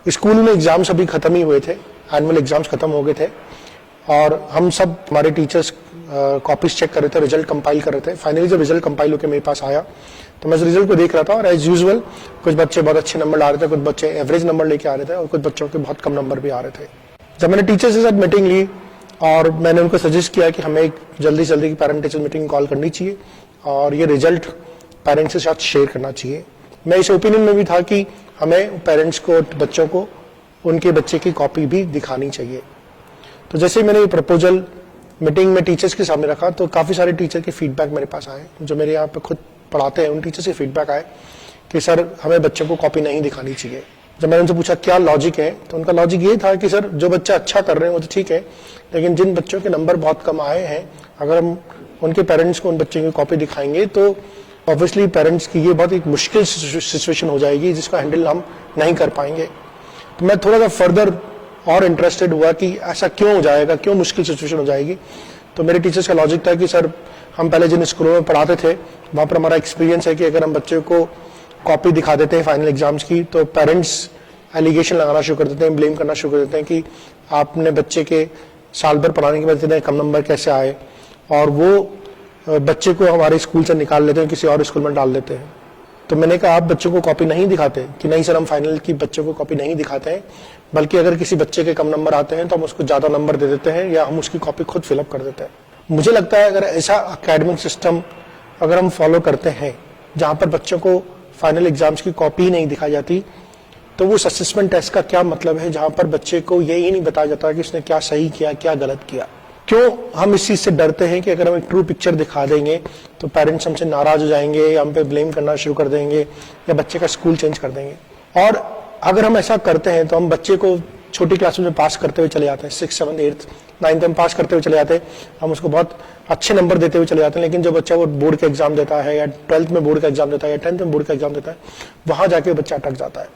School में exams अभी खत्म ही हुए थे, एनुअल एग्जाम्स खत्म हो गए थे और हम सब हमारे टीचर्स कॉपीज चेक कर रहे थे, रिजल्ट कंपाइल कर रहे थे। फाइनली जब रिजल्ट कंपाइल होकर मेरे पास आया तो मैं रिजल्ट को देख रहा था और एज यूजुअल कुछ बच्चे बहुत अच्छे नंबर ला रहे थे, कुछ बच्चे एवरेज नंबर लेके आ रहे थे और कुछ बच्चों के बहुत कम नंबर भी आ रहे थे। जब मैंने टीचर्स के साथ मीटिंग ली और मैंने उनको सजेस्ट किया कि हमें एक जल्दी जल्दी की पेरेंट टीचर मीटिंग कॉल करनी चाहिए और ये रिजल्ट पेरेंट्स के साथ शेयर करना चाहिए। मैं इस ओपिनियन में भी था कि हमें पेरेंट्स को, बच्चों को उनके बच्चे की कॉपी भी दिखानी चाहिए। तो जैसे मैंने ये प्रपोजल मीटिंग में टीचर्स के सामने रखा तो काफ़ी सारे टीचर के फीडबैक मेरे पास आए, जो मेरे यहाँ पे खुद पढ़ाते हैं उन टीचर से फीडबैक आए कि सर हमें बच्चों को कॉपी नहीं दिखानी चाहिए। जब मैंने उनसे पूछा क्या लॉजिक है तो उनका लॉजिक ये था कि सर जो बच्चा अच्छा कर रहे हैं वो तो ठीक है, लेकिन जिन बच्चों के नंबर बहुत कम आए हैं अगर हम उनके पेरेंट्स को उन बच्चों की कॉपी दिखाएंगे तो ऑब्वियसली पेरेंट्स की ये बहुत एक मुश्किल सिचुएशन हो जाएगी जिसको हैंडल हम नहीं कर पाएंगे। तो मैं थोड़ा सा फर्दर और इंटरेस्टेड हुआ कि ऐसा क्यों हो जाएगा, क्यों मुश्किल सिचुएशन हो जाएगी। तो मेरे टीचर्स का लॉजिक था कि सर हम पहले जिन स्कूलों में पढ़ाते थे वहाँ पर हमारा एक्सपीरियंस है कि अगर हम बच्चे को कॉपी दिखा देते हैं फाइनल एग्जाम्स की तो पेरेंट्स एलिगेशन लगाना शुरू कर देते हैं, ब्लेम करना शुरू कर देते हैं कि आपने बच्चे के साल भर पढ़ाने के बाद इतने कम नंबर कैसे आए, और वो बच्चे को हमारे स्कूल से निकाल लेते हैं, किसी और स्कूल में डाल देते हैं। तो मैंने कहा आप बच्चों को कॉपी नहीं दिखाते कि नहीं सर हम फाइनल की बच्चों को कॉपी नहीं दिखाते हैं, बल्कि अगर किसी बच्चे के कम नंबर आते हैं तो हम उसको ज्यादा नंबर दे देते हैं या हम उसकी कॉपी खुद फिलअप कर देते हैं। मुझे लगता है अगर ऐसा एकेडमिक सिस्टम अगर हम फॉलो करते हैं जहां पर बच्चों को फाइनल एग्जाम्स की कॉपी नहीं दिखाई जाती तो वो असेसमेंट टेस्ट का क्या मतलब है जहां पर बच्चे को ये ही नहीं बताया जाता कि उसने क्या सही किया क्या गलत किया। क्यों हम इस चीज से डरते हैं कि अगर हम एक ट्रू पिक्चर दिखा देंगे तो पेरेंट्स हमसे नाराज हो जाएंगे या हम पे ब्लेम करना शुरू कर देंगे या बच्चे का स्कूल चेंज कर देंगे। और अगर हम ऐसा करते हैं तो हम बच्चे को छोटी क्लास में पास करते हुए चले जाते हैं, 6, 7, 8, 9 में पास करते हुए चले जाते हैं, हम उसको बहुत अच्छे नंबर देते हुए चले जाते हैं, लेकिन जो बच्चा वो बोर्ड का एग्जाम देता है या 12th में बोर्ड का एग्जाम देता है या 10th में बोर्ड का एग्जाम देता है वहां जाके बच्चा अटक जाता है।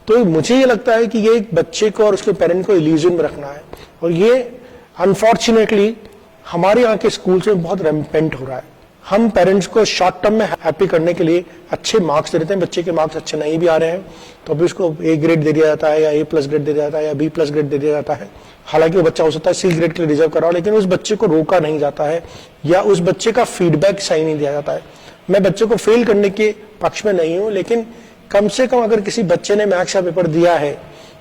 तो मुझे ये लगता है कि ये एक बच्चे को और उसके पेरेंट को इल्यूजन में रखना है और ये अनफॉर्चुनेटली हमारे यहाँ के स्कूल्स में बहुत रैम्पेंट हो रहा है। हम पेरेंट्स को शॉर्ट टर्म में हैप्पी करने के लिए अच्छे मार्क्स दे देते हैं, बच्चे के मार्क्स अच्छे नहीं भी आ रहे हैं तो अभी उसको A ग्रेड दे दिया जाता है या A+ ग्रेड दे दिया जाता है या B+ ग्रेड दे दिया जाता है। हालांकि वो बच्चा हो सकता है C ग्रेड के लिए डिजर्व कर रहा हो, लेकिन उस बच्चे को रोका नहीं जाता है या उस बच्चे का फीडबैक सही नहीं दिया जाता है। मैं बच्चे को फेल करने के पक्ष में नहीं हूं, लेकिन कम से कम अगर किसी बच्चे ने मैथ्स का पेपर दिया है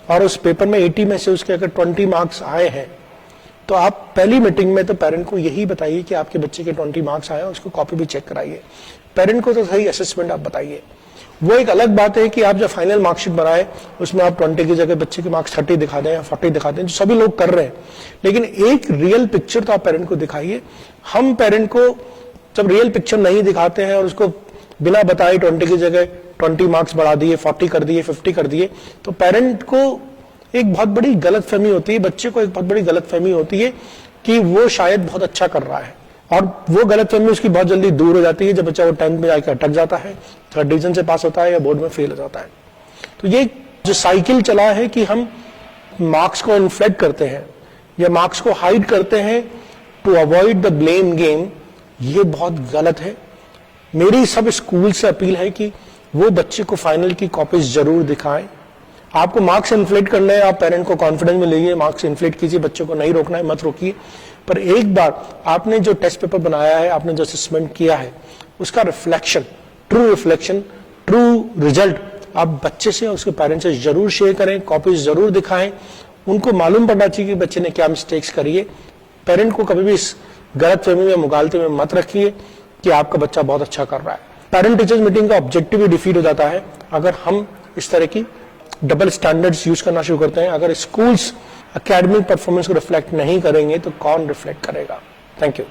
और उस पेपर में 80 में से उसके अगर 20 मार्क्स आए हैं तो आप पहली मीटिंग में तो पेरेंट को यही बताइए कि आपके बच्चे के 20 मार्क्स आए, उसको कॉपी भी चेक कराइए। पेरेंट को तो सही असेसमेंट आप बताइए। वो एक अलग बात है कि आप जब फाइनल मार्कशीट बनाए उसमें आप 20 की जगह बच्चे के मार्क्स 30 दिखा दें या 40 दिखा दें, जो सभी लोग कर रहे हैं, लेकिन एक रियल पिक्चर तो आप पेरेंट को दिखाइए। हम पेरेंट को जब रियल पिक्चर नहीं दिखाते हैं और उसको बिना बताए 20 की जगह 20 मार्क्स बढ़ा दिए, 40 कर दिए, 50 कर दिए, तो पेरेंट को एक बहुत बड़ी गलतफहमी होती है, बच्चे को एक बहुत बड़ी गलतफहमी होती है कि वो शायद बहुत अच्छा कर रहा है और वो गलतफहमी उसकी बहुत जल्दी दूर हो जाती है जब बच्चा वो 10th में जाकर अटक जाता है, 3rd डिवीजन से पास होता है या बोर्ड में फेल हो जाता है। तो ये जो साइकिल चला है कि हम मार्क्स को इन्फ्लेट करते हैं या मार्क्स को हाइड करते हैं to avoid the blame game, ये बहुत गलत है। मेरी सब स्कूल से अपील है कि वो बच्चे को फाइनल की कॉपीज जरूर दिखाएं। आपको मार्क्स इन्फ्लेट करना है, आप पेरेंट को कॉन्फिडेंस में लीजिए, मार्क्स इन्फ्लेट कीजिए, बच्चे को नहीं रोकना है, मत रोकिए। पर एक बार आपने जो टेस्ट पेपर बनाया है, आपने जो असेसमेंट किया है, उसका रिफ्लेक्शन, ट्रू रिजल्ट आप बच्चे से और उसके पेरेंट्स से जरूर शेयर करें, कॉपीज जरूर दिखाएं। उनको मालूम पड़ना चाहिए कि बच्चे ने क्या मिस्टेक्स करी है। पेरेंट को कभी भी इस गलतफहमी में, मुगालते में मत रखिए कि आपका बच्चा बहुत अच्छा कर रहा है। पेरेंट टीचर्स मीटिंग का ऑब्जेक्टिव भी डिफीट हो जाता है अगर हम इस तरह की डबल स्टैंडर्ड्स यूज करना शुरू करते हैं। अगर स्कूल्स एकेडमिक परफॉर्मेंस को रिफ्लेक्ट नहीं करेंगे तो कौन रिफ्लेक्ट करेगा? Thank you.